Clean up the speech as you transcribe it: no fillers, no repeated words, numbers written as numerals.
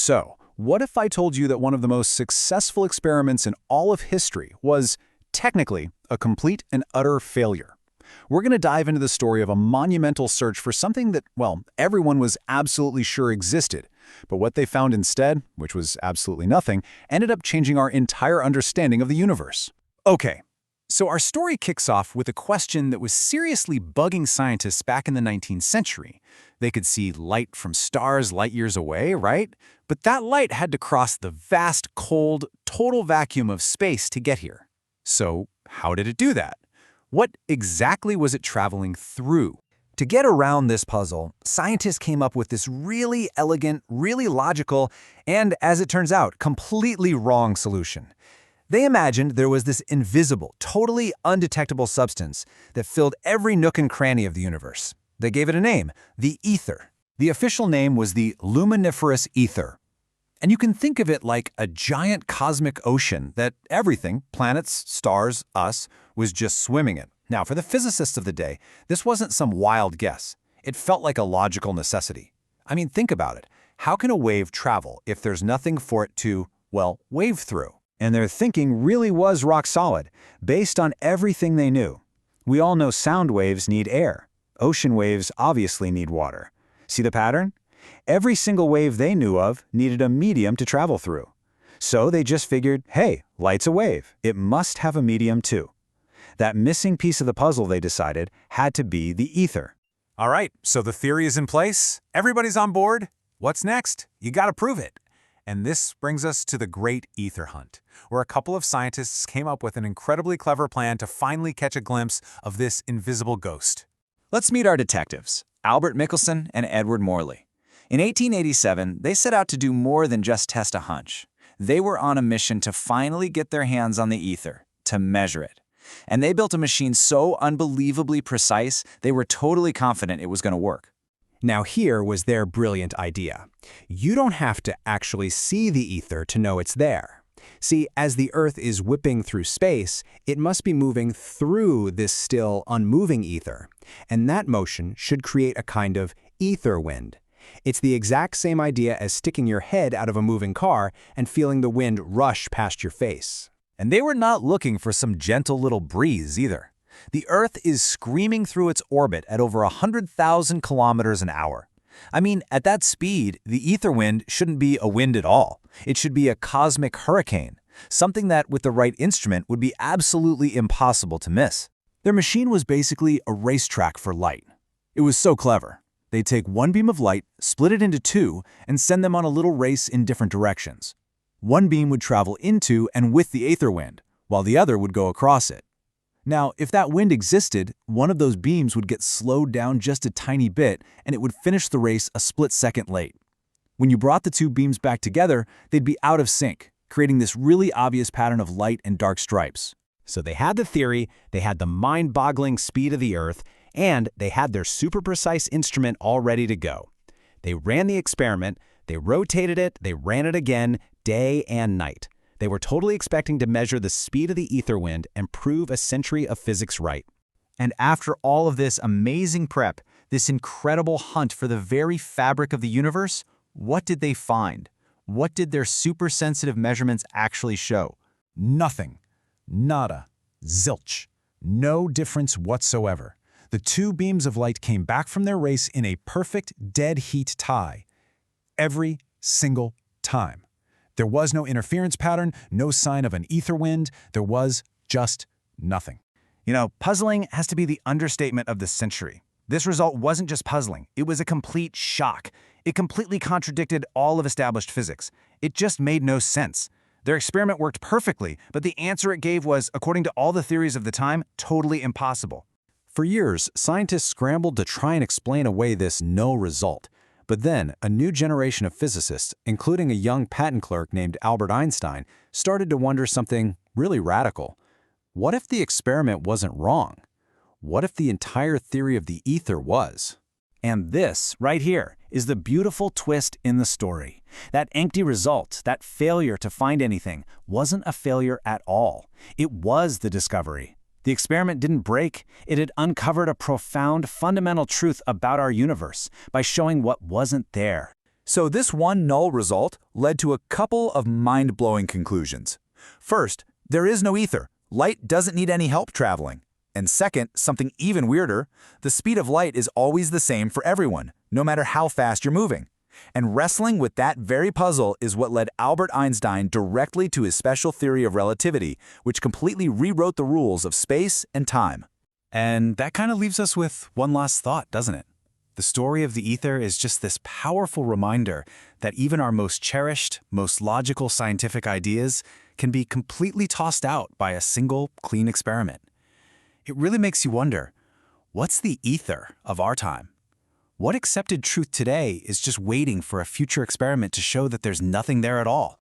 So, what if I told you that one of the most successful experiments in all of history was, technically, a complete and utter failure? We're going to dive into the story of a monumental search for something that, well, everyone was absolutely sure existed. But what they found instead, which was absolutely nothing, ended up changing our entire understanding of the universe. Okay, so our story kicks off with a question that was seriously bugging scientists back in the 19th century. They could see light from stars light years away, right? But that light had to cross the vast, cold, total vacuum of space to get here. So how did it do that? What exactly was it traveling through? To get around this puzzle, scientists came up with this really elegant, really logical, and, as it turns out, completely wrong solution. They imagined there was this invisible, totally undetectable substance that filled every nook and cranny of the universe. They gave it a name, the ether. The official name was the luminiferous ether. And you can think of it like a giant cosmic ocean that everything, planets, stars, us, was just swimming in. Now, for the physicists of the day, this wasn't some wild guess. It felt like a logical necessity. I mean, think about it. How can a wave travel if there's nothing for it to, well, wave through? And their thinking really was rock solid, based on everything they knew. We all know sound waves need air. Ocean waves obviously need water. See the pattern? Every single wave they knew of needed a medium to travel through. So they just figured, hey, light's a wave. It must have a medium too. That missing piece of the puzzle, they decided, had to be the ether. All right, so the theory is in place. Everybody's on board. What's next? You gotta prove it. And this brings us to the Great Ether Hunt, where a couple of scientists came up with an incredibly clever plan to finally catch a glimpse of this invisible ghost. Let's meet our detectives, Albert Michelson and Edward Morley. In 1887, they set out to do more than just test a hunch. They were on a mission to finally get their hands on the ether, to measure it. And they built a machine so unbelievably precise, they were totally confident it was going to work. Now here was their brilliant idea. You don't have to actually see the ether to know it's there. See, as the Earth is whipping through space, it must be moving through this still unmoving ether. And that motion should create a kind of ether wind. It's the exact same idea as sticking your head out of a moving car and feeling the wind rush past your face. And they were not looking for some gentle little breeze either. The Earth is screaming through its orbit at over 100,000 kilometers an hour. I mean, at that speed, the ether wind shouldn't be a wind at all. It should be a cosmic hurricane, something that, with the right instrument, would be absolutely impossible to miss. Their machine was basically a racetrack for light. It was so clever. They'd take one beam of light, split it into two, and send them on a little race in different directions. One beam would travel into and with the ether wind, while the other would go across it. Now, if that wind existed, one of those beams would get slowed down just a tiny bit, and it would finish the race a split second late. When you brought the two beams back together, they'd be out of sync, creating this really obvious pattern of light and dark stripes. So they had the theory, they had the mind-boggling speed of the Earth, and they had their super precise instrument all ready to go. They ran the experiment, they rotated it, they ran it again, day and night. They were totally expecting to measure the speed of the ether wind and prove a century of physics right. And after all of this amazing prep, this incredible hunt for the very fabric of the universe, what did they find? What did their super-sensitive measurements actually show? Nothing. Nada. Zilch. No difference whatsoever. The two beams of light came back from their race in a perfect dead heat tie. Every single time. There was no interference pattern, no sign of an ether wind. There was just nothing. You know, puzzling has to be the understatement of the century. This result wasn't just puzzling, it was a complete shock. It completely contradicted all of established physics. It just made no sense. Their experiment worked perfectly, but the answer it gave was, according to all the theories of the time, totally impossible. For years, scientists scrambled to try and explain away this no result. But then, a new generation of physicists, including a young patent clerk named Albert Einstein, started to wonder something really radical. What if the experiment wasn't wrong? What if the entire theory of the ether was? And this, right here, is the beautiful twist in the story. That empty result, that failure to find anything, wasn't a failure at all. It was the discovery. The experiment didn't break. It had uncovered a profound, fundamental truth about our universe by showing what wasn't there. So this one null result led to a couple of mind-blowing conclusions. First, there is no ether. Light doesn't need any help traveling. And second, something even weirder, the speed of light is always the same for everyone, no matter how fast you're moving. And wrestling with that very puzzle is what led Albert Einstein directly to his special theory of relativity, which completely rewrote the rules of space and time. And that kind of leaves us with one last thought, doesn't it? The story of the ether is just this powerful reminder that even our most cherished, most logical scientific ideas can be completely tossed out by a single, clean experiment. It really makes you wonder, what's the ether of our time? What accepted truth today is just waiting for a future experiment to show that there's nothing there at all?